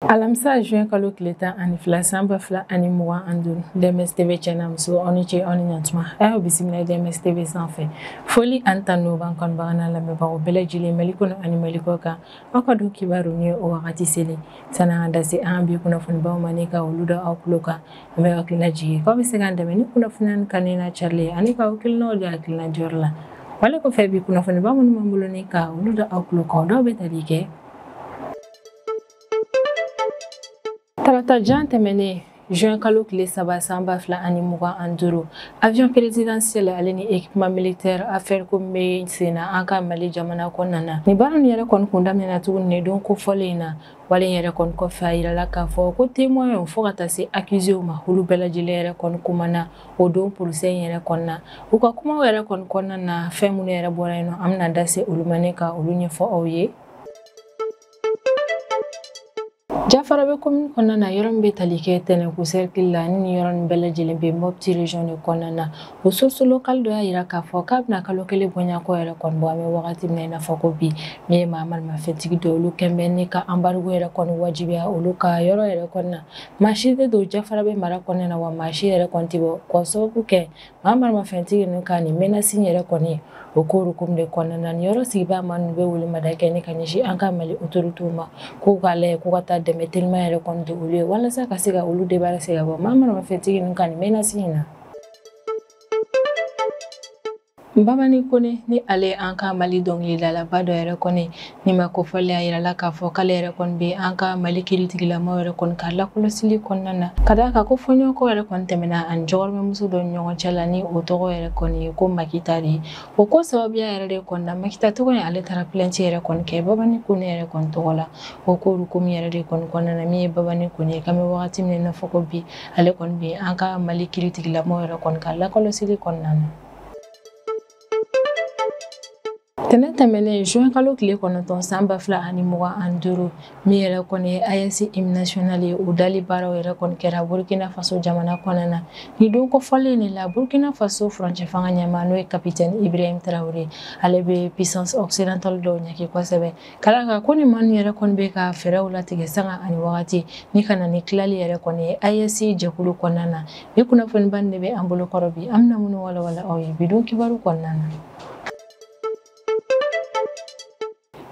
Alamisa juin kalo tile 12 san 2025 DMS TV channel muso aw ni ce aw ni ɲantuma a y'aw bisimila DMS TV sanfɛ foli ani tanu b'an kanubaga n'a lamɛnbagaw bɛɛ lajɛlen Mali kɔnɔ ani Mali kɔ kan aw ka don kibaru ni o wagati selen san'an ka da se an bi kunnafonibaw ma ni ka olu da aw tulo kan an bɛ hakilina jigin k'aw bɛ se k'an dɛmɛ ni kunnafoniya ni kanina carili ani ka hakilinaw di hakilina jɔyɔrɔ la wale kɔfɛ bi kunnafoniba minnu b'an bolo ni ka olu da aw tulo kan dɔw bɛ tali kɛ Talata jan tɛmɛnen juin kalo tile 3 san 2025 avion présidentiel ale ni équipement militaire affaire ko bɛ sen na an ka Mali jamana kɔnɔna na ni baara nin yɛrɛ kɔni kun daminɛna tuguni don kofɔlen na wale yɛrɛ kɔni kɔfɛ a yirala k'a fɔ ko témoin fo ka taa se accusé ma olu bɛɛ lajɛlen yɛrɛ kɔni kumana o don procès yɛrɛ kɔnɔna u ka kumaw yɛrɛ kɔni kɔnɔna na fɛn minnu yɛrɛ bɔra yen nɔ an bɛna da se olu ma ne ka olu ɲɛfɔ aw ye Jafara bɛ commune kɔnɔna na yɔrɔ min bɛ tali kɛ Tɛnɛku cercle la ni yɔrɔ nin bɛɛ lajɛlen bɛ Mopti région de kɔnɔna na o source locale dɔ y'a yira k'a fɔ k'a bɛna kalo kelen bɔɲako yɛrɛ kɔni bɔ an bɛ wagati min na i n'a fɔ ko bi min ye marimafɛntigi dɔ olu kɛnbɛn ni ka embargo yɛrɛ kɔni wajibiya olu ka yɔrɔ yɛrɛ kɔnɔna na maa si tɛ don Jafara bɛ mara kɔnɔna na wa maa si yɛrɛ kɔni tɛ bɔ k'a sababu kɛ marimafɛntigi ninnu ka nin menace yɛrɛ kɔni o ko hukumu de kɔnɔna na ni yɔrɔ sigibaa ma ninnu bɛ welemada kɛ ni ka ɲɛsin an ka Mali autorités ma k'u k'a lajɛ k'u ka taa dɛmɛ telima yɛrɛ kɔni di olu ye walasa ka se ka olu débarrasser ka bɔ marimafɛntigi ninnu ka nin menace in na Babani Kone ni ale an ka Mali dɔnkilidalaba dɔ yɛrɛ kɔni ni ma kofɔlen a yirala k'a fɔ k'ale yɛrɛ kɔni bɛ an ka Mali kiiritigilamaw yɛrɛ kɔni ka lakɔlɔsili kɔnɔna na ka d'a kan ko fɔɲɔgɔnkɔ yɛrɛ kɔni tɛmɛna ani jɔgɔrɔmɛmuso dɔ ni ɲɔgɔn cɛ la ni o tɔgɔ yɛrɛ kɔni ye ko Makita de ye o ko sababuya yɛrɛ de kɔni na Makita tɔgɔ in ale taara plainte yɛrɛ kɔni kɛ Babani Kone yɛrɛ kɔni tɔgɔ la o ko hukumu yɛrɛ de kɔni kɔnɔna na min ye Babani Kone ye k'an bɛ wagati min na i n'a fɔ ko bi ale kɔni bɛ an ka Mali kiiritigilamaw yɛrɛ kɔni ka lakɔlɔsili kɔnɔna na Tɛnɛ tɛmɛnen juin kalo tile 9 san 2025 min yɛrɛ kɔni ye AES hymne national ye o dali baaraw yɛrɛ kɔni kɛra Burkina Faso jamana kɔnɔna na ni don kɔfɔlen de la Burkina Faso furancɛ fanga ɲɛmaa n'o ye capitaine Ibrahim Traoré ale bɛ puissance occidentale dɔw ɲɛki kosɛbɛ ka d'a kan ko nin maa yɛrɛ kɔni bɛ ka fɛɛrɛw latigɛ sanga ani wagati ni ka na ni tilali yɛrɛ kɔni ye AES jɛkulu kɔnɔna na ni kunnafoniba nin de bɛ an bolo kɔrɔ bi an bɛna minnu walawala aw ye bidon kibaru kɔnɔna na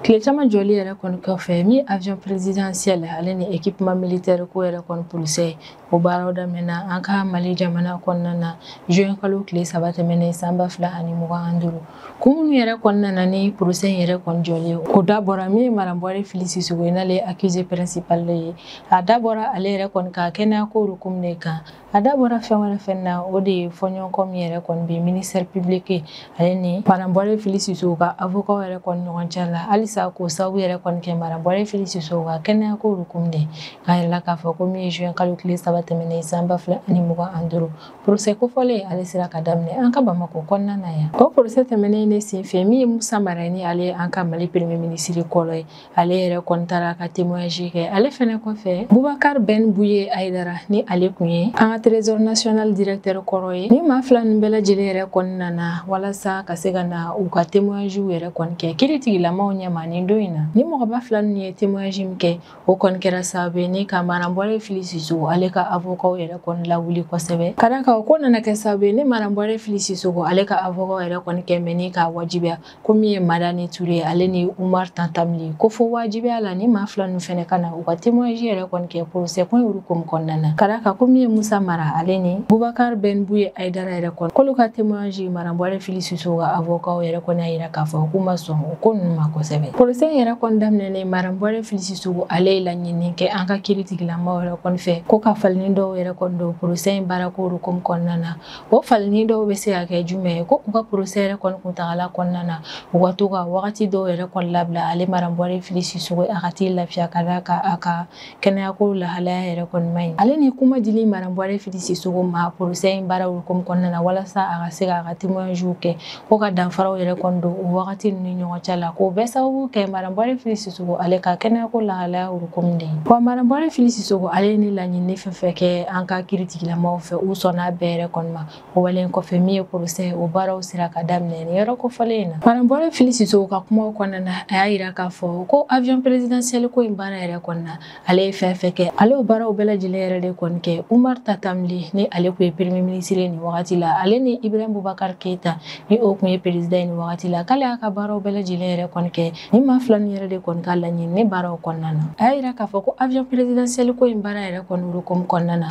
Tile caman jɔli yɛrɛ kɔni kɔfɛ min avion présidentiel ale ni équipement militaire ko yɛrɛ kɔni procès o baaraw daminɛna an ka Mali jamana kɔnɔna na juin kalo tile 3 tɛmɛnen san 2025 ko minnu yɛrɛ kɔnɔna na ni procès yɛrɛ kɔni jɔli o dabɔra min ye Madame Bɔre Fili Sisoko ye n'ale accusé principal ye a dabɔra ale yɛrɛ kɔni ka kɛnɛya ko hukumu de kan a dabɔra fɛn wɛrɛ fɛn na o de ye fɔɲɔgɔnkɔ min yɛrɛ kɔni bɛ ministère public ale ni Madame Bɔre Fili Sisoko ka avocat yɛrɛ kɔni ɲɔgɔn cɛ la halisa ko sababu yɛrɛ kɔni kɛ Madame Bɔre Fili Sisoko ka kɛnɛya ko hukumu de k'a yirala k'a fɔ ko min ye juin kalo tile 3 tɛmɛnen san 2025 procès kofɔlen ale sera ka daminɛ an ka Bamako kɔnɔna na yan o procès tɛmɛnen ne senfɛ min ye Musa Mara ni ale an ka Mali premier ministre kɔrɔ ye ale yɛrɛ kɔni taara ka témoignage kɛ ale fɛnɛ kɔfɛ Boubacar Ben Bouye Aïdara ni ale kun ye an ka trésor national directeur kɔrɔ ye ni maa fila nin bɛɛ lajɛlen yɛrɛ kɔni nana walasa ka se ka na u ka témoignage yɛrɛ kɔni kɛ kiiritigilamaw ɲɛma nin don in na ni mɔgɔba fila nin ye témoignage min kɛ o kɔni kɛra sababu ye ni ka Madame Bɔre Fili Sisoko ale ka avocat yɛrɛ kɔni lawuli kosɛbɛ ka d'a kan ko nana kɛ sababu ye ni Madame Bɔre Fili Sisoko ale ka avocat yɛrɛ kɔni kɛ mɛ ni ka wajibiya ko min ye Madani Touré ale ni Umar Tantamli ko fo wajibiya la ni maa fila nin fɛnɛ ka na u ka témoignage yɛrɛ kɔni kɛ procès ko hukumu kɔnɔna na ka d'a kan ko min ye Musa Mara ale ni Boubacar Ben Bouye Aïdara yɛrɛ kɔni k'olu ka témoignage Madame Bɔre Fili Sisoko ka avocat yɛrɛ kɔni y'a yira k'a fɔ k'u ma sɔn o ko ninnu ma kosɛbɛ procès yɛrɛ kɔni daminɛnen Madame Bɔre Fili Sisoko ale ye laɲini kɛ an ka kiiritigilamaw yɛrɛ kɔni fɛ ko ka faleni dɔw yɛrɛ kɔni don procès in baarako hukumu kɔnɔna na o faleni dɔw bɛ se ka kɛ jumɛn ye ko u ka procès yɛrɛ kɔni kuntagala kɔnɔna na u ka to ka wagati dɔw yɛrɛ kɔni labila ale Madame Bɔre Fili Sisoko a ka t'i lafiya ka d'a kan a ka kɛnɛyako lahalaya yɛrɛ kɔni ma ɲi ale ni kuma dili Madame Bɔre Bɔrɛ Fili Sissogo ma procès in baara hukumu kɔnɔna na walasa a ka se k'a ka témoignage kɛ ko ka danfaraw yɛrɛ kɔni don o wagati ni ɲɔgɔn cɛ la k'o bɛɛ sababu kɛ Madame Bɔrɛ Fili Sissogo ale ka kɛnɛyako lahalaya hukumu de ye. Wa Madame Bɔrɛ Fili Sissogo ale ye ni laɲini fɛn fɛn kɛ an ka kiiritigilamaw fɛ u sɔnna bɛɛ yɛrɛ kɔni ma o walen kɔfɛ min ye procès o baaraw sera ka daminɛ ni yɔrɔ kofɔlen in na. Madame Bɔrɛ Fili Sissogo ka kumaw kɔnɔna na a y'a yira k'a fɔ ko avion présidentiel ko in baara yɛrɛ kɔni na ale ye fɛn fɛn kɛ ale o baaraw bɛɛ lajɛlen yɛrɛ de kɔni kɛ Umar Tatamli ni ale kun ye premier ministre ni wagati la ale ni Ibrahim Boubacar Keita ni o kun ye président ni wagati la k'ale y'a ka baaraw bɛɛ lajɛlen yɛrɛ kɔni kɛ ni maa fila ni yɛrɛ de kɔni ka laɲini ni baaraw kɔnɔna na. A y'a yira k'a fɔ ko avion présidentiel ko in baara yɛrɛ kɔni hukumu kɔnɔna na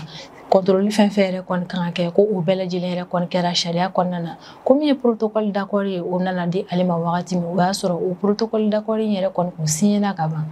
contrôle fɛn fɛn yɛrɛ kɔni kan ka kɛ ko o bɛɛ lajɛlen yɛrɛ kɔni kɛra sariya kɔnɔna na ko min ye protocole d'accord ye o nana di ale ma wagati min o y'a sɔrɔ o protocole d'accord in yɛrɛ kɔni kun signé ka ban.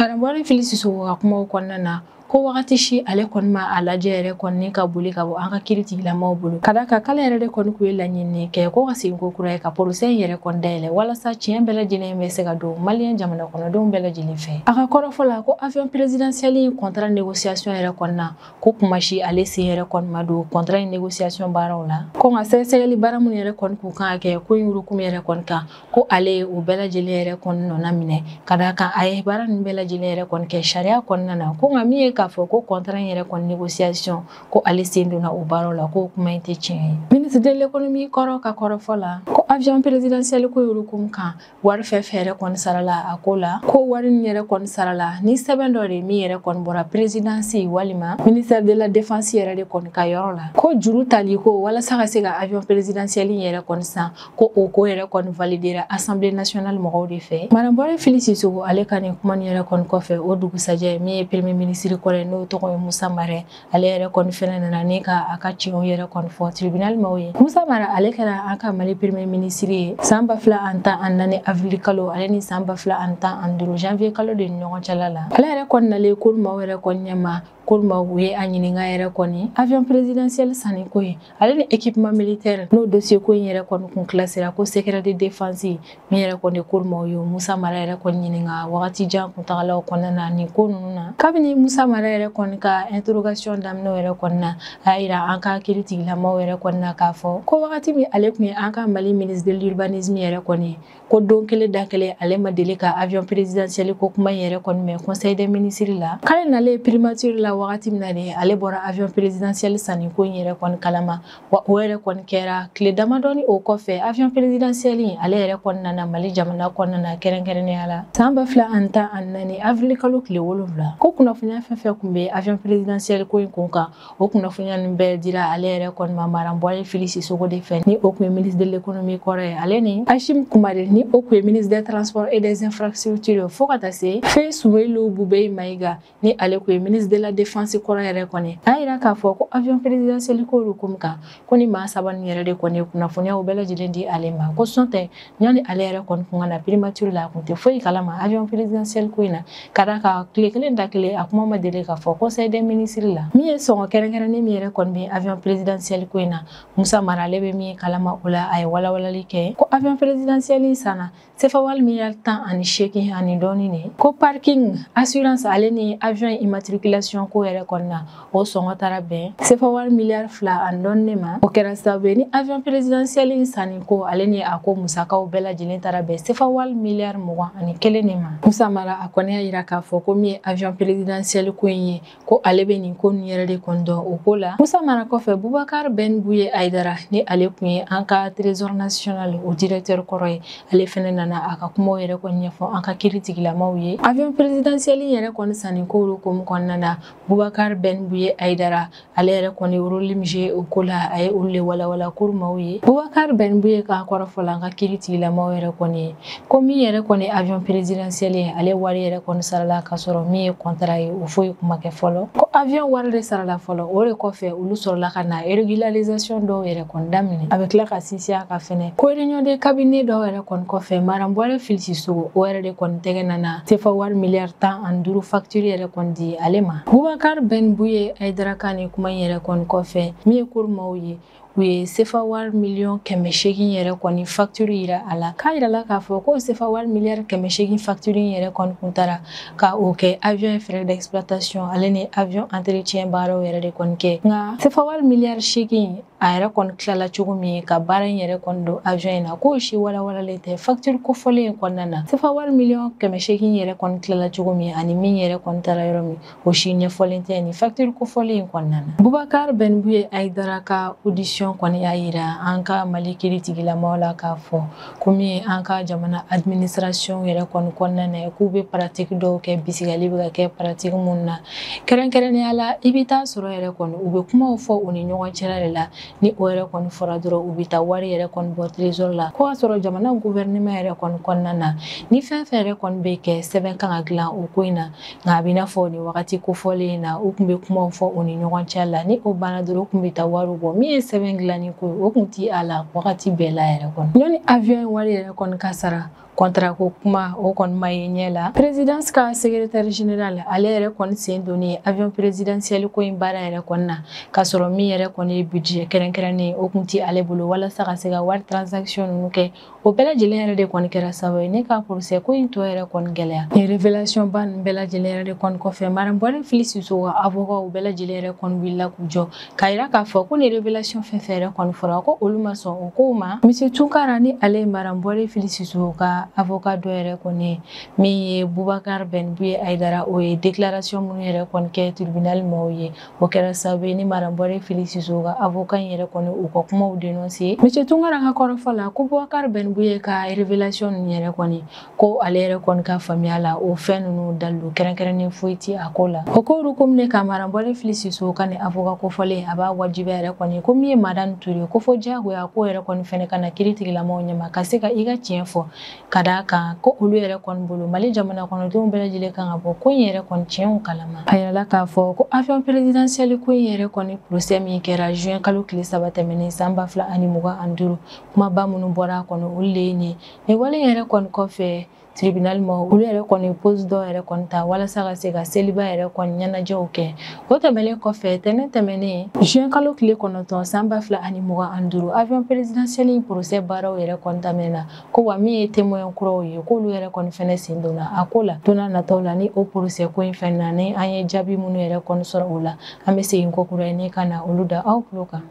Madame Bɔrɛ Fili Sissogo ka kumaw kɔnɔna na ko wagati si ale kɔni ma a lajɛ yɛrɛ kɔni ka boli ka bɔ an ka kiiritigilamaw bolo ka da kan k'ale yɛrɛ de kɔni kun ye laɲini kɛ ko ka segin ko kura ye ka procès in yɛrɛ kɔni dayɛlɛ walasa tiɲɛ bɛɛ lajɛlen bɛ se ka don maliyɛn jamana kɔnɔdenw bɛɛ lajɛlen fɛ. A ka kɔrɔfɔ la ko avion présidentiel in contrat négociation yɛrɛ kɔni na ko kuma si ale sen yɛrɛ kɔni ma don contrat in négociation baaraw la ko nka sɛgɛsɛgɛli baara minnu yɛrɛ kɔni kun kan ka kɛ ko in hukumu yɛrɛ kɔni kan ko ale ye o bɛɛ lajɛlen yɛrɛ kɔni nɔna minɛ ka da kan a ye baara ninnu bɛɛ lajɛlen yɛrɛ kɔni kɛ sariya kɔnɔna na ko nka min ye k'a fɔ ko contrat in yɛrɛ kɔni négociation ko ale sen donna o baaraw la ko kuma in tɛ tiɲɛ ye. Ministre de l'économie kɔrɔ ka kɔrɔfɔ la ko avion présidentiel ko hukumu kan wari fɛn fɛn yɛrɛ kɔni sarala a ko la ko wari nin yɛrɛ kɔni sarala ni sɛbɛn dɔ de min yɛrɛ kɔni bɔra présidence walima ministère de la défense yɛrɛ de kɔni ka yɔrɔ la ko juru tali ko walasa ka se ka avion présidentiel yɛrɛ kɔni san ko o ko yɛrɛ kɔni validera assemblée nationale mɔgɔw de fɛ. Madame Bɔrɛ Fili Sissogo ale ka nin kuma nin yɛrɛ kɔni kɔfɛ o dugusajɛ min ye premier ministre kɔrɔ n'o tɔgɔ ye Musa Mara ale yɛrɛ kɔni fɛnɛ nana ni ka a ka tiɲɛw yɛrɛ kɔni fɔ tribunal maaw ye. Musa Mara ale kɛra an ka Mali premier ministre ye san 2014 avril kalo ale ni san 2015 janvier kalo de ni ɲɔgɔn cɛla la. Ale yɛrɛ kɔni nalen cour maaw yɛrɛ kɔni ɲɛma Kolma u ye a ɲininka yɛrɛ kɔni avion présidentiel sanni ko ye ale ni équipement militaire n'o dossier ko in yɛrɛ kɔni kun classera ko secret de défense min yɛrɛ kɔni Kolma ye Musa Mara yɛrɛ kɔni ɲininka wagati jan kuntagalaw kɔnɔna na nin ko ninnu na kabini Musa Mara yɛrɛ kɔni ka interrogation daminɛ yɛrɛ kɔni na a y'a yira an ka kiiritigilamaw yɛrɛ kɔni na k'a fɔ ko wagati min ale kun ye an ka Mali ministre de l'urbanisme yɛrɛ kɔni ko don kelen da kelen ale ma deli ka avion présidentiel ko kuma in yɛrɛ kɔni mɛn conseil des ministres la k'ale nalen primature la wagati min na de ale bɔra avion présidentiel sanni ko in yɛrɛ kɔni kalama wa o yɛrɛ kɔni kɛra tile damadɔni o kɔfɛ avion présidentiel ale yɛrɛ kɔni nana Mali jamana kɔnɔna na kɛrɛnkɛrɛnnenya la san 2014 avril kalo tile 7 ko kunnafoniya fɛn fɛn kun bɛ avion présidentiel ko in kun kan o kunnafoniya ninnu bɛɛ dira ale yɛrɛ kɔni ma Madame Bɔrɛ Fili Sissogo de fɛ ni o kun ye ministre de l'économie kɔrɔ ye ale ni Hashim Kumari ni o kun ye ministre des transports et des infrastructures fo ka taa se Fɛn Sumailu Bubeyi Mayiga ni ale kun ye ministre de la défense kɔrɔ yɛrɛ kɔni a yira k'a fɔ ko avion présidentiel ko hukumu kan ko ni maa saba ni yɛrɛ de kɔni ye kunnafoniyaw bɛɛ lajɛlen di ale ma ko sɔn tɛ ɲɔni ale yɛrɛ kɔni kun ka na primature la a kun tɛ foyi kalama avion présidentiel ko in na ka da ka tile kelen da kelen a kuma ma deli k'a fɔ conseil des ministres la min ye sɔngɔ kɛrɛnkɛrɛnnen min yɛrɛ kɔni bɛ avion présidentiel ko in na Musa Mara ale bɛ min kalama o la a ye walawalali kɛ ko avion présidentiel in sanna CFA wali miliyari 18 ani dɔɔni de ko parking assurance ale ni avion immatriculation ko yɛrɛ kɔni na o sɔngɔ taara bɛn CFA wali miliyari 2 ani dɔɔni de ma o kɛra sababu ye ni avion présidentiel in sanni ko ale ni a ko musakaw bɛɛ lajɛlen taara bɛn CFA wali miliyari 21 de ma Musa Mara a kɔni y'a yira k'a fɔ ko min ye avion présidentiel ko in ye ko ale bɛ nin ko ninnu yɛrɛ de kɔni dɔn o ko la Musa Mara kɔfɛ Boubacar Ben Bouye Aïdara ni ale kun ye an ka trésor national o directeur kɔrɔ ye ale fɛnɛ nana a ka kumaw yɛrɛ kɔni ɲɛfɔ an ka kiiritigilamaw ye avion présidentiel yɛrɛ kɔni sanni ko hukumu kɔnɔna na Boubacar Ben Bouye Aïdara ale yɛrɛ kɔni rôle min joué o ko la a ye olu le walawala cour maaw ye Boubacar Ben Bouye ka kɔrɔfɔ la an ka kiiritigilamaw yɛrɛ kɔni ye ko min yɛrɛ kɔni avion présidentiel ye ale wari yɛrɛ kɔni sarala ka sɔrɔ min ye contrat ye o foyi kuma kɛ fɔlɔ ko avion wari de sarala fɔlɔ o de kɔfɛ olu sɔrɔla ka na régularisation dɔw yɛrɛ kɔni daminɛ a bɛ tila ka sinsin a ka fɛnɛ ko réunion de cabinet dɔw yɛrɛ kɔni kɔfɛ Madame Bɔrɛ Fili Sissogo o yɛrɛ de kɔni tɛgɛ nana CFA wari miliyari 15 facture yɛrɛ kɔni di ale ma Boubacar Ben Bouye Aïdara ka ni kuma in yɛrɛ kɔni kɔfɛ min ye cour maaw ye u ye sefa wari miliyɔn 800 yɛrɛ kɔni facture yira a la k'a yirala k'a fɔ ko sefa wari miliyari 800 facture yɛrɛ kɔni kun taara ka o kɛ avion frais d'exploitation ale ni avion entretien baaraw yɛrɛ de kɔni kɛ nka sefa wari miliyari 8 a yɛrɛ kɔni tilala cogo min ka baara in yɛrɛ kɔni don avion in na k'o si walawalalen tɛ facture kofɔlen in kɔnɔna na sefa wari miliyɔn 800 yɛrɛ kɔni tilala cogo min ani min yɛrɛ kɔni taara yɔrɔ min o si ɲɛfɔlen tɛ ni facture kofɔlen in kɔnɔna na Boubacar Benbouye Aïdara ka audition kɔni y'a yira an ka Mali kiritigilamaw la k'a fɔ komi an ka jamana administration yɛrɛ kɔni kɔnɔna na k'u bɛ pratique dɔw kɛ bisigali bɛ ka kɛ pratique mun na kɛrɛnkɛrɛnnenya la i bɛ taa sɔrɔ yɛrɛ kɔni u bɛ kumaw fɔ u ni ɲɔgɔn cɛla de la ni o yɛrɛ kɔni fɔra dɔrɔn u bɛ taa wari yɛrɛ kɔni bɔ trésor la ko ka sɔrɔ jamana gouvernement yɛrɛ kɔni kɔnɔna na ni fɛn fɛn yɛrɛ kɔni bɛ kɛ sɛbɛn kan ka dilan o ko in na nka a bɛ n'a fɔ nin wagati kofɔlen in na u tun bɛ kumaw fɔ u ni ɲɔgɔn cɛ la ni o banna dɔrɔn u tun bɛ taa wari bɔ min ye sɛbɛn dilanni ko ye o tun ti a la wagati bɛɛ la yɛrɛ kɔni ɲɔni avion wari yɛrɛ kɔni ka sara contrat ko kuma o kɔni ma ye ɲɛ la présidence ka secrétaire général ale yɛrɛ kɔni sen donni avion présidentiel ko in baara yɛrɛ kɔni na ka sɔrɔ min yɛrɛ kɔni ye budget kɛrɛnkɛrɛnnen o kun ti ale bolo walasa ka se ka wari transaction ninnu kɛ o bɛɛ lajɛlen yɛrɛ de kɔni kɛra sababu ye ne ka procès ko in tɔ yɛrɛ kɔni gɛlɛya ni révélation ba nin bɛɛ lajɛlen yɛrɛ de kɔni kɔfɛ Mariam Bɔre Fili Siso ka avocat u bɛɛ lajɛlen yɛrɛ kɔni wulila k'u jɔ k'a yira k'a fɔ ko ni révélation fɛn fɛn yɛrɛ kɔni fɔra ko olu ma sɔn o kow ma monsieur Tunkara ni ale Mariam Bɔre Fili Siso ka avocat dɔ yɛrɛ kɔni min ye Boubacar Benbouye Aïdara o ye déclaration minnu yɛrɛ kɔni kɛ tribunal ma o ye o kɛra sababu ye ni Mariam Bɔre Fili Siso ka avocat in yɛrɛ kɔni u ka kumaw dénoncer monsieur Tunkara ka kɔrɔfɔ la ko Boubacar Benbouye ka révélation ninnu yɛrɛ kɔni ko ale yɛrɛ kɔni ka faamuya la o fɛn ninnu dalu kɛrɛnkɛrɛnnen foyi ti a ko la o ko ko ne ka Mariam Bɔre Fili Siso ka ni avocat kofɔlen a b'a wajibiya yɛrɛ kɔni ko min ye Madame Touré ko fɔ diyagoya ko yɛrɛ kɔni fɛnɛ ka na kiiritigilamaw ɲɛma ka se ka i ka tiɲɛ fɔ ka d'a kan ko olu yɛrɛ kɔni bolo Mali jamana kɔnɔdenw bɛɛ lajɛlen kan ka bɔ ko in yɛrɛ kɔni tiɲɛw kalama a yirala k'a fɔ ko avion présidentiel ko in yɛrɛ kɔni procès min kɛra juin kalo tile 3 tɛmɛnen san 2025 kumaba minnu bɔra a kɔnɔ olu de ye nin wale yɛrɛ kɔni kɔfɛ tribunal ma olu yɛrɛ kɔni pose dɔ yɛrɛ kɔni ta walasa ka se ka seliba yɛrɛ kɔni ɲɛnajɛw kɛ o tɛmɛnen kɔfɛ tɛnɛn tɛmɛnen juin kalo tile 9 san 2025 avion présidentiel procès baaraw yɛrɛ kɔni daminɛna ko wa min ye témoin kuraw ye k'olu yɛrɛ kɔni fɛnɛ sen donna a ko la donna nataw la ni o procès ko in fɛnɛ na ni an ye jaabi minnu yɛrɛ kɔni sɔrɔ o la an bɛ segin ko kura ye ni ka na olu da aw tulo kan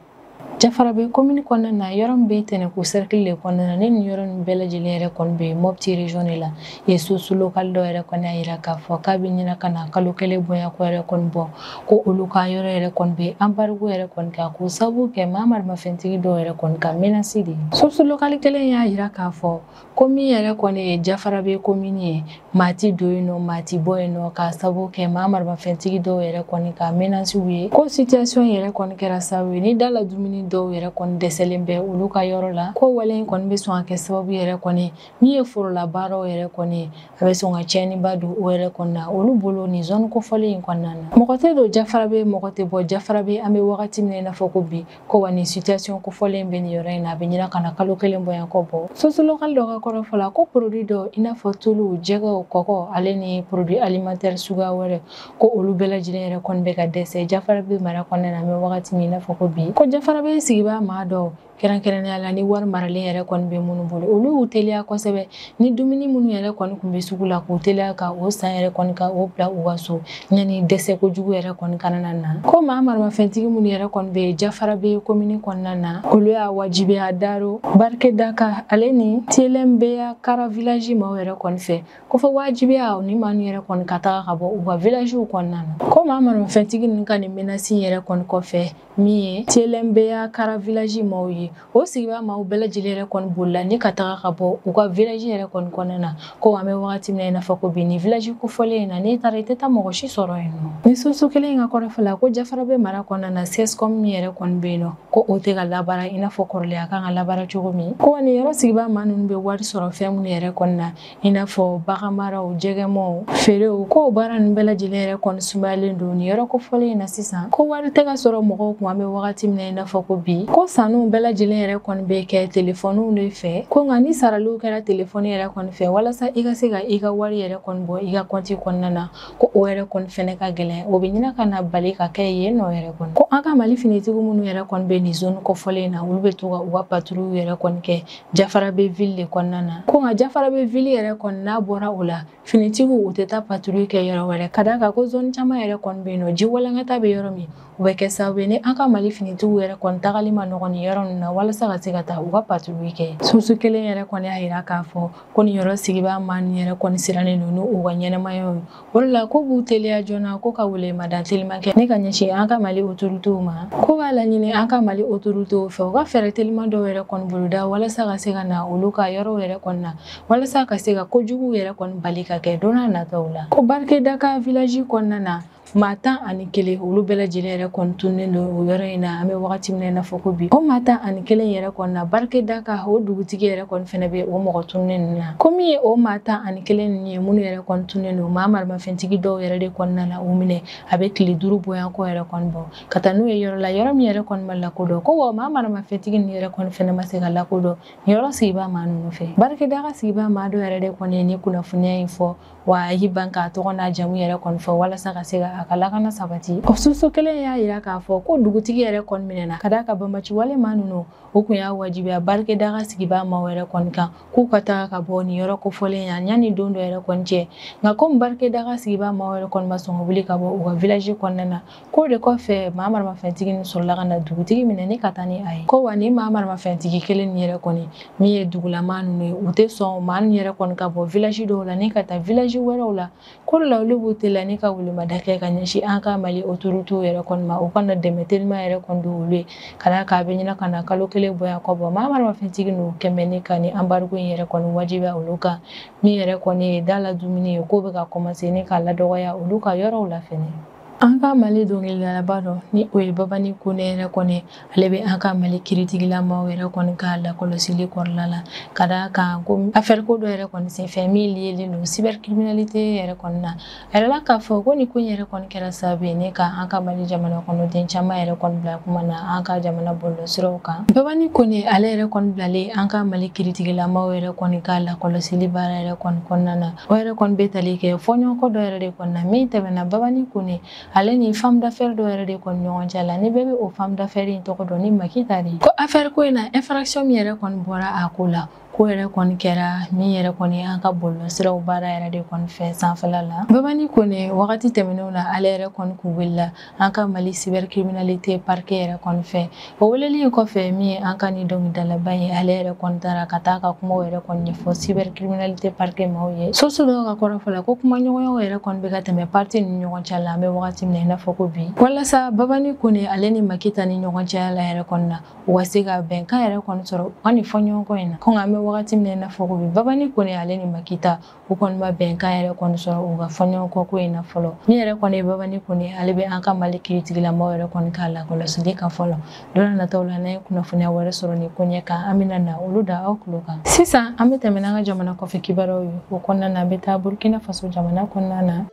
Jafarabe commune kɔnɔna na yɔrɔ min bɛ Tɛnɛko cercle de kɔnɔna na ne ni yɔrɔ nin bɛɛ lajɛlen yɛrɛ kɔni bɛ Mopti région de la ye source locale dɔ yɛrɛ kɔni y'a yira k'a fɔ k'a bɛ ɲina ka na kalo kelen bonya ko yɛrɛ kɔni bɔ ko olu ka yɔrɔ yɛrɛ kɔni bɛ embargo yɛrɛ kɔni k'a ko sababu kɛ maa marimafɛntigi dɔw yɛrɛ kɔni ka menace de ye source locale kelen y'a yira k'a fɔ ko min yɛrɛ kɔni ye Jafarabe commune ye maa ti don yen nɔ maa ti bɔ yen nɔ k'a sababu kɛ maa marimafɛntigi dɔw yɛrɛ kɔni ka menace ye ko situation yɛrɛ kɔni kɛra sababu ye ni dala dumuni dɔw yɛrɛ kɔni dɛsɛlen bɛ olu ka yɔrɔ la ko wale in kɔni bɛ sɔn ka kɛ sababu yɛrɛ kɔni min ye forola baaraw yɛrɛ kɔni a bɛ sɔn ka tiɲɛniba don o yɛrɛ kɔni na olu bolo ni zone kofɔlen in kɔnɔna na mɔgɔ tɛ don Jafarabe mɔgɔ tɛ bɔ Jafarabe an bɛ wagati min na i n'a fɔ ko bi ko wa ni situation kofɔlen bɛ nin yɔrɔ in na a bɛ ɲina ka na kalo kelen bonya kɔ bɔ source locale dɔ ka kɔrɔfɔ la ko produit dɔ i n'a fɔ tulu jɛgɛw kɔkɔ ale ni produit alimentaire suguya wɛrɛ ko olu bɛɛ lajɛlen yɛrɛ kɔni bɛ ka dɛsɛ Jafarabe mara kɔnɔna na an bɛ wagati min i n'a fɔ ko bi ko Jafarabe sigibaa maa dɔw kɛrɛnkɛrɛnnenya la ni wari maralen yɛrɛ kɔni bɛ minnu bolo olu y'u teliya kosɛbɛ ni dumuni minnu yɛrɛ kɔni tun bɛ sugu la k'u teliya ka o san yɛrɛ kɔni ka o bila u ka so yanni dɛsɛ kojugu yɛrɛ kɔni kana na ko maa marimafɛntigi minnu yɛrɛ kɔni bɛ Jafarabe commune kɔnɔna na olu y'a wajibiya Daro Barkedaka ale ni Telembeya Kara village maaw yɛrɛ kɔni fɛ ko fɔ wajibiya ni maa ninnu yɛrɛ kɔni ka taga ka bɔ u ka villagew kɔnɔna na ko maa marimafɛntigi ninnu ka nin menace yɛrɛ kɔni kɔfɛ min ye Telembeya Kara village maaw ye o sigibaa maaw bɛɛ lajɛlen yɛrɛ kɔni bolila ni ka taga ka bɔ u ka village yɛrɛ kɔni kɔnɔna na ko an bɛ wagati min na i n'a fɔ ko bi ni village kofɔlen in na n'i taara i tɛ taa mɔgɔ si sɔrɔ yen nɔ ni soso kelen in ka kɔrɔfɔ la ko Jafarabe mara kɔnɔna na CESCOM min yɛrɛ kɔni bɛ yen nɔ ko o tɛ ka labaara i n'a fɔ kɔrɔlen a kan ka labaara cogo min ko wa nin yɔrɔ sigibaa maa ninnu bɛ wari sɔrɔ fɛn minnu yɛrɛ kɔni na i n'a fɔ baganmaraw jɛgɛmaw feerew ko o baara ninnu bɛɛ lajɛlen yɛrɛ kɔni sumayalen don nin yɔrɔ kofɔlen in na sisan ko wari tɛ ka sɔrɔ mɔgɔw kun an bɛ wagati min na i n'a fɔ ko bi ko sanuw bɛɛ lajɛlen yɛrɛ kɔni bɛ kɛ telefɔniw de fɛ ko nka ni saraliw kɛra telefɔni yɛrɛ kɔni fɛ walasa i ka se ka i ka wari yɛrɛ kɔni bɔ i ka kɔnti kɔnɔna na ko o yɛrɛ kɔni fɛnɛ ka gɛlɛn o bɛ ɲina ka na bali ka kɛ yen nɔ yɛrɛ kɔni ko an ka Mali finitigiw minnu yɛrɛ kɔni bɛ nin zone kɔfɔlen na olu bɛ to ka u ka patrouille yɛrɛ kɔni kɛ Jafarabe ville de kɔnɔna na ko nka Jafarabe ville yɛrɛ kɔni n'a bɔra o la finitigiw u tɛ taa patrouille kɛ yɔrɔ wɛrɛ ka d'a kan ko zone caman yɛrɛ kɔni bɛ yen nɔ ji walankata bɛ yɔrɔ min u bɛ kɛ sababu ye ni an ka Mali finitigiw yɛrɛ kɔni tagali ma nɔgɔn nin yɔrɔ ninnu na walasa ka se ka taa u ka patrouille kɛ source kelen yɛrɛ kɔni y'a yira k'a fɔ ko nin yɔrɔ sigibaa maa nin yɛrɛ kɔni sirannen don n'u ka ɲɛnɛmaya ye o de la ko b'u teliya joona ko ka welemada teliman kɛ ne ka ɲɛsin an ka Mali autorités ma ko b'a laɲini an ka Mali autorités fɛ u ka fɛɛrɛ teliman dɔw yɛrɛ kɔni boloda walasa ka se ka na olu ka yɔrɔ yɛrɛ kɔni na walasa ka se ka kojugu yɛrɛ kɔni bali ka kɛ don n'a nataw la ko Barkedaka village kɔnɔna na maa 11 olu bɛɛ lajɛlen yɛrɛ kɔni tunnen don o yɔrɔ in na an bɛ wagati min na i n'a fɔ ko bi o maa 11 yɛrɛ kɔni na Barkedaka o dugutigi yɛrɛ kɔni fɛnɛ bɛ o mɔgɔ tunnen ninnu na ko min ye o maa 11 ninnu ye minnu yɛrɛ kɔni tunnen don maa marimafɛntigi dɔw yɛrɛ de kɔnɔna na u minɛ a bɛ tile 5 bɔyanko yɛrɛ kɔni bɔ ka taa n'u ye yɔrɔ la yɔrɔ min yɛrɛ kɔni ma lakodɔn ko wa maa marimafɛntigi ninnu yɛrɛ kɔni fɛnɛ ma se ka lakodɔn yɔrɔ sigibaa maa ninnu fɛ Barkedaka sigibaa maa dɔ yɛrɛ de kɔni ye ni kunnafoniya in fɔ wa a y'i ban k'a tɔgɔ n'a jamu yɛrɛ kɔni fɔ walasa ka se ka a ka lakana sabati o source kelen y'a yira k'a fɔ ko dugutigi yɛrɛ kɔni minɛna ka d'a ka banbaci wale maa ninnu o kun y'a wajibiya Barkedaka sigibaa maa yɛrɛ kɔni kan k'u ka taga ka bɔ nin yɔrɔ kofɔlen yan yanni don dɔ yɛrɛ kɔni cɛ nka komi Barkedaka sigibaa maa yɛrɛ kɔni ma sɔn ka wuli ka bɔ u ka village kɔnɔna na k'o de kɔfɛ maa marimafɛntigi nin sɔrɔla ka na dugutigi minɛ ni ka taa ni a ye ko wa ni maa marimafɛntigi kelen nin yɛrɛ kɔni min ye dugulamaa ninnu ye u tɛ sɔn maa nin yɛrɛ kɔni ka bɔ village dɔw la ni ka taa village wɛrɛw la ko de la olu b'u teliya ni ka welemada kɛ ka ɲɛsin an ka Mali autorités yɛrɛ kɔni ma u kana dɛmɛ teliman yɛrɛ kɔni don olu ye ka d'a kan a bɛ ɲina ka na kalo 1 bɔyan kɔ bɔ maa marimafɛntigi ninnu kɛmɛ ni ka ni embargo in yɛrɛ kɔni wajibiya olu kan min yɛrɛ kɔni ye da la dumuni ye k'o bɛ ka commencer ni ka ladɔgɔya olu ka yɔrɔw la fɛnɛ an ka Mali dɔnkilidalaba dɔ ni o ye Babani Kone yɛrɛ kɔni ale bɛ an ka Mali kiritigilamaw yɛrɛ kɔni ka lakɔlɔsili kɔrɔla la ka d'a kan ko affaire ko dɔ yɛrɛ kɔni senfɛ min lielen don cybercriminalité yɛrɛ kɔni na a yɛrɛla k'a fɔ ko nin ko in yɛrɛ kɔni kɛra sababu ye ne ka an ka Mali jamana kɔnɔden caman yɛrɛ kɔni bila kuma na an ka jamana bɔlɔsiraw kan Babani Kone ale yɛrɛ kɔni bilalen an ka Mali kiritigilamaw yɛrɛ kɔni ka lakɔlɔsili baara yɛrɛ kɔni kɔnɔna na o yɛrɛ kɔni bɛ tali kɛ fɔɲɔgɔnkɔ dɔ yɛrɛ de kɔni na min tɛmɛna Babani Kone ale ni femme d'affaires dɔ yɛrɛ de kɔni ɲɔgɔn cɛ la ni bɛɛ bɛ o femme d'affaires in tɔgɔ dɔn ni Makita de ko affaire ko in na infraction min yɛrɛ kɔni bɔra a ko la ko yɛrɛ kɔni kɛra min yɛrɛ kɔni an ka bɔlɔsiraw baara yɛrɛ de kɔni fɛ sanfɛla la Babani Kone wagati tɛmɛnenw na ale yɛrɛ kɔni kun welela an ka Mali cybercriminalité parquet yɛrɛ kɔni fɛ o weleli in kɔfɛ min ye an ka ni dɔnkilidalaba ye ale yɛrɛ kɔni taara ka taa ka kumaw yɛrɛ kɔni ɲɛfɔ cybercriminalité parquet maaw ye source dɔw ka kɔrɔfɔ la ko kumaɲɔgɔnyaw yɛrɛ kɔni bɛ ka tɛmɛ parti ni ɲɔgɔn cɛ la an bɛ wagati min na i n'a fɔ ko bi walasa Babani Kone ale ni Makita ni ɲɔgɔn cɛ la yɛrɛ kɔni na u ka se ka bɛnkan yɛrɛ kɔni sɔrɔ u ka nin fɔɲɔgɔnkɔ in na ko nka an bɛ wagati min na i n'a fɔ ko bi Babani Kone ale ni Makita u kɔni ma bɛnkan yɛrɛ kɔni sɔrɔ u ka fɔɲɔgɔnkɔ ko in na fɔlɔ min yɛrɛ kɔni ye Babani Kone ale bɛ an ka Mali kiritigilamaw yɛrɛ kɔni k'a lakɔlɔsili kan fɔlɔ don n'a nataw la n'an ye kunnafoniya wɛrɛ sɔrɔ nin ko ɲɛ kan an bɛna na olu da aw tulo kan sisan an bɛ tɛmɛ n'an ka jamana kɔfɛ kibaruyaw ye o kɔnɔna na an bɛ taa Burkina Faso jamana kɔnɔna na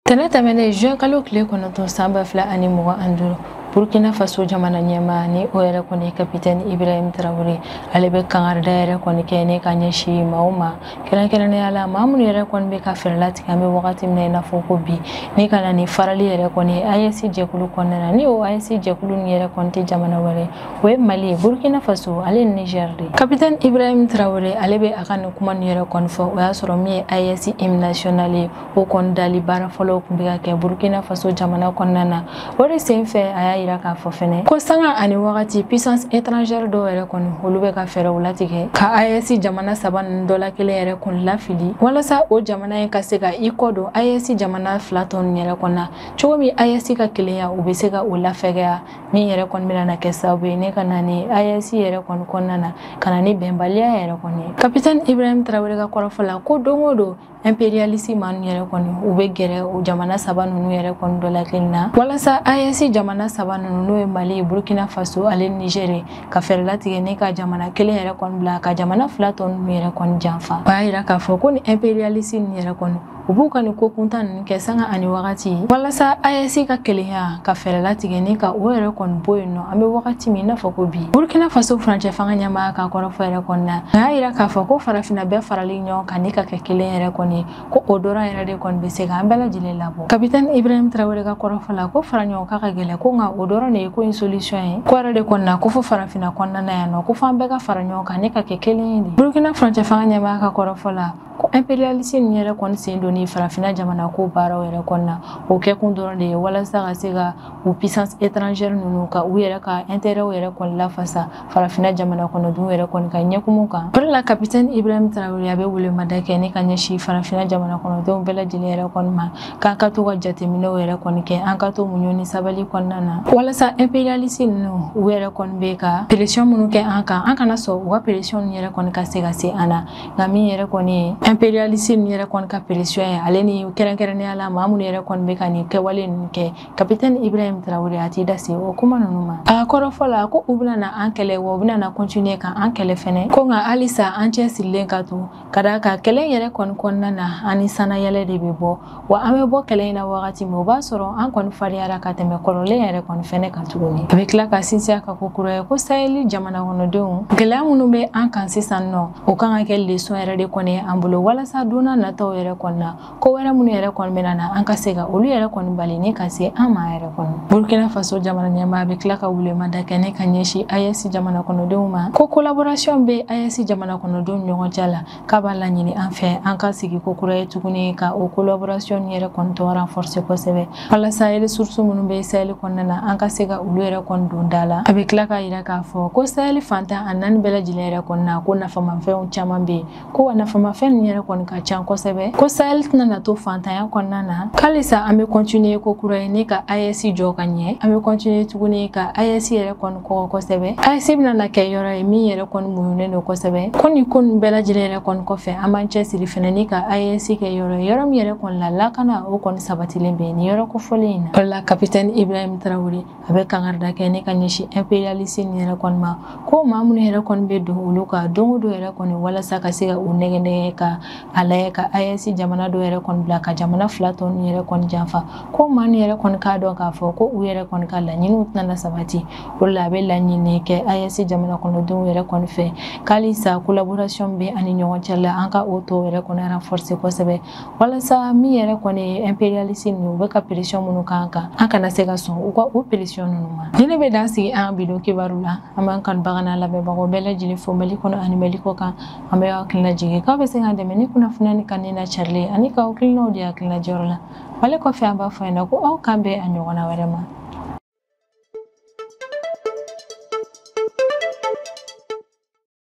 tɛnɛ tɛmɛnen juin kalo tile 9 san 2025 Burkina Faso jamana ɲɛmaa ni o yɛrɛ kɔni capitaine Ibrahim Traoré ale bɛ kangarida yɛrɛ kɔni kɛ ne ka ɲɛsin maaw ma kɛrɛnkɛrɛnnenya la maa minnu yɛrɛ kɔni bɛ ka fɛɛrɛ latigɛ an bɛ wagati min na i n'a fɔ ko bi ni ka na ni farali yɛrɛ kɔni AES jɛkulu kɔnɔna na ni o AES jɛkulu nin yɛrɛ kɔni tɛ jamana wɛrɛ o ye Mali ye Burkina Faso ale ni Niger de capitaine Ibrahim Traoré ale bɛ a ka nin kuma nin yɛrɛ kɔni fɔ o y'a sɔrɔ min ye AES hymne national ye o kɔni dali baara fɔlɔw tun bɛ ka kɛ Burkina Faso jamana kɔnɔna na o de senfɛ a y'a yira k'a fɔ fɛnɛ ko sanga ani wagati puissance étrangère dɔw yɛrɛ kɔni olu bɛ ka fɛɛrɛw latigɛ ka AES jamana 3 ninnu dɔ la kelen yɛrɛ kɔni lafili walasa o jamana in ka se ka i kɔ don AES jamana 2 tɔ ninnu yɛrɛ kɔnɔ cogo min AES ka kelenya u bɛ se ka o lafɛgɛya min yɛrɛ kɔni bɛna na kɛ sababu ye ne ka na ni AES yɛrɛ kɔni kɔnɔna na ka na ni bɛnbaliya yɛrɛ kɔni capitaine Ibrahim Traoré ka kɔrɔfɔ la ko don o don impérialiste man yɛrɛ kɔni u bɛ gɛrɛ o jamana 3 ninnu yɛrɛ kɔni dɔ la kelen na walasa AES jamana 3 ninnu n'o ye Mali Burkina Faso ale Niger ka fɛɛrɛ latigɛ ne ka jamana kelen yɛrɛ kɔni bila ka jamana 2 tɔ ninnu yɛrɛ kɔni janfa o y'a yira k'a fɔ ko ni impérialiste yɛrɛ kɔni u b'u ka nin ko kuntan ninnu kɛ sanga ani wagati walasa AES ka kelenya ka fɛɛrɛ latigɛ ni ka o yɛrɛ kɔni bɔ yen nɔ an bɛ wagati min i n'a fɔ ko bi Burkina Faso furancɛ fanga ɲɛmaa ka kɔrɔfɔ yɛrɛ kɔni na a y'a yira k'a fɔ ko farafinna bɛɛ farali ɲɔgɔn kan ni ka kɛ kelen yɛrɛ kɔni ko o dɔrɔn yɛrɛ de kɔni bɛ se k'an bɛɛ lajɛlen labɔ Capitaine Ibrahim Traoré ka kɔrɔfɔ la ko fara ɲɔgɔn kan ka gɛlɛn ko nka o dɔrɔn de ye ko in solution ye ko yɛrɛ de kɔni na ko fo farafinna kɔnɔna na yan nɔ ko f'an bɛɛ ka fara ɲɔgɔn kan ni ka kɛ kelen ye de Burkina furancɛ fanga ɲɛmaa ka kɔrɔfɔ la ko impérialisme yɛrɛ kɔni sen donni farafinna jamana ko baaraw yɛrɛ kɔni na o kɛ kun dɔrɔn de ye walasa ka se ka u puissance étrangère ninnu ka u yɛrɛ ka intérêt yɛrɛ kɔni lafasa farafinna jamana kɔnɔdenw yɛrɛ kɔni ka ɲɛkumu kan o de la Capitaine Ibrahim Traoré a bɛ welemada kɛ ni ka ɲɛsin farafinna jamana kɔnɔdenw bɛɛ lajɛlen yɛrɛ kɔni ma k'an ka to ka jateminɛw yɛrɛ kɔni kɛ an ka to muɲu ni sabali kɔnɔna na walasa impérialisme ninnu u yɛrɛ kɔni bɛ ka pression minnu kɛ an kan an kana sɔn u ka pression yɛrɛ kɔni ka se an na nka min yɛrɛ kɔni ye impérialisme yɛrɛ kɔni ka pression ye ale ni kɛrɛnkɛrɛnnenya la maa minnu yɛrɛ kɔni bɛ ka nin kɛwale ninnu kɛ Capitaine Ibrahim Traoré a t'i da se o kuma ninnu ma a kɔrɔfɔ la ko u bɛna na an kɛlɛ wa u bɛna na continuer ka an kɛlɛ fɛnɛ ko nka halisa an cɛ sirilen ka to ka d'a kan kɛlɛ yɛrɛ kɔni kɔnɔna na an ni sanayɛlɛ de bɛ bɔ wa an bɛ bɔ kɛlɛ in na wagati min o b'a sɔrɔ an kɔni fariyara ka tɛmɛ kɔrɔlen yɛrɛ kɔni fɛnɛ kan tuguni a bɛ tila ka sinsin ka ko kura ye ko Saheli jamana kɔnɔdenw gɛlɛya minnu bɛ an kan sisan nɔ o kan ka kɛ leçon yɛrɛ de kɔni ye an bolo walasa donna nataw yɛrɛ kɔni na ko wɛrɛ minnu yɛrɛ kɔni bɛ na an ka se ka olu yɛrɛ kɔni bali ni ka se an ma yɛrɛ kɔni Burkina Faso jamana ɲɛmaa bɛ tila ka welemada kɛ ne ka ɲɛsin AES jamana kɔnɔdenw ma ko collaboration bɛ AES jamana kɔnɔdenw ɲɔgɔn cɛ la k'a b'a laɲini an fɛ an ka sigi ko kura ye tuguni ka o collaboration yɛrɛ kɔni tɔ renforcer kosɛbɛ walasa ressources minnu bɛ Sahel kɔnɔna na an ka se ka olu yɛrɛ kɔni don da la a bɛ tila k'a yira k'a fɔ ko Sahel fantan a naani bɛɛ lajɛlen yɛrɛ kɔni na ko nafamafɛnw caman bɛ yen ko wa nafamafɛn ninnu yɛrɛ kɔni ka ca kosɛbɛ ko Sahel tɛna na to fantanya kɔnɔna na halisa an bɛ continuer ko kura ye ni ka AES jɔ ka ɲɛ an bɛ continuer tuguni ka AES yɛrɛ kɔni kɔgɔ kosɛbɛ AES bɛna na kɛ yɔrɔ ye min yɛrɛ kɔni muɲunen don kosɛbɛ ko nin ko ninnu bɛɛ lajɛlen yɛrɛ kɔni kɔfɛ an b'an cɛsiri fɛnɛ ni ka AES kɛ yɔrɔ ye yɔrɔ min yɛrɛ kɔni la lakana o kɔni sabatilen bɛ nin yɔrɔ kofɔlen in na o la Capitaine Ibrahim Traoré a bɛ kangarida kɛ ni ka ɲɛsin impérialisme yɛrɛ kɔni ma ko maa minnu yɛrɛ kɔni bɛ don olu ka don o don yɛrɛ kɔni walasa ka se ka u nɛgɛ ka a layɛ ka AES jamana dɔ yɛrɛ kɔni bila ka jamana fila tɔ ninnu yɛrɛ kɔni janfa ko maa ninnu yɛrɛ kɔni k'a dɔn k'a fɔ ko u yɛrɛ kɔni ka laɲiniw tɛna na sabati o la a bɛ laɲini kɛ AES jamana kɔnɔdenw yɛrɛ kɔni fɛ k'halisa collaboration bɛ ani ɲɔgɔn cɛ la an ka o tɔ yɛrɛ kɔni renforcer kosɛbɛ walasa min yɛrɛ kɔni ye impérialisme ninnu u bɛ ka pression minnu k'an kan an kana se ka sɔn u ka o pression ninnu ma ni ne bɛ dan sigi an bidon kibaru la an b'an kanubaga n'a lamɛnbagaw bɛɛ lajɛlen fo Mali kɔnɔ ani Mali kɔ kan an bɛ hakilina jigin k'aw bɛ se k'an dɛmɛ ni kunnafoniya ni kan na carili ani ka hakilinaw di hakilina jɔyɔrɔ la wale kɔfɛ an b'a fɔ yen nɔ ko aw kan bɛn a ɲɔgɔnna wɛrɛ ma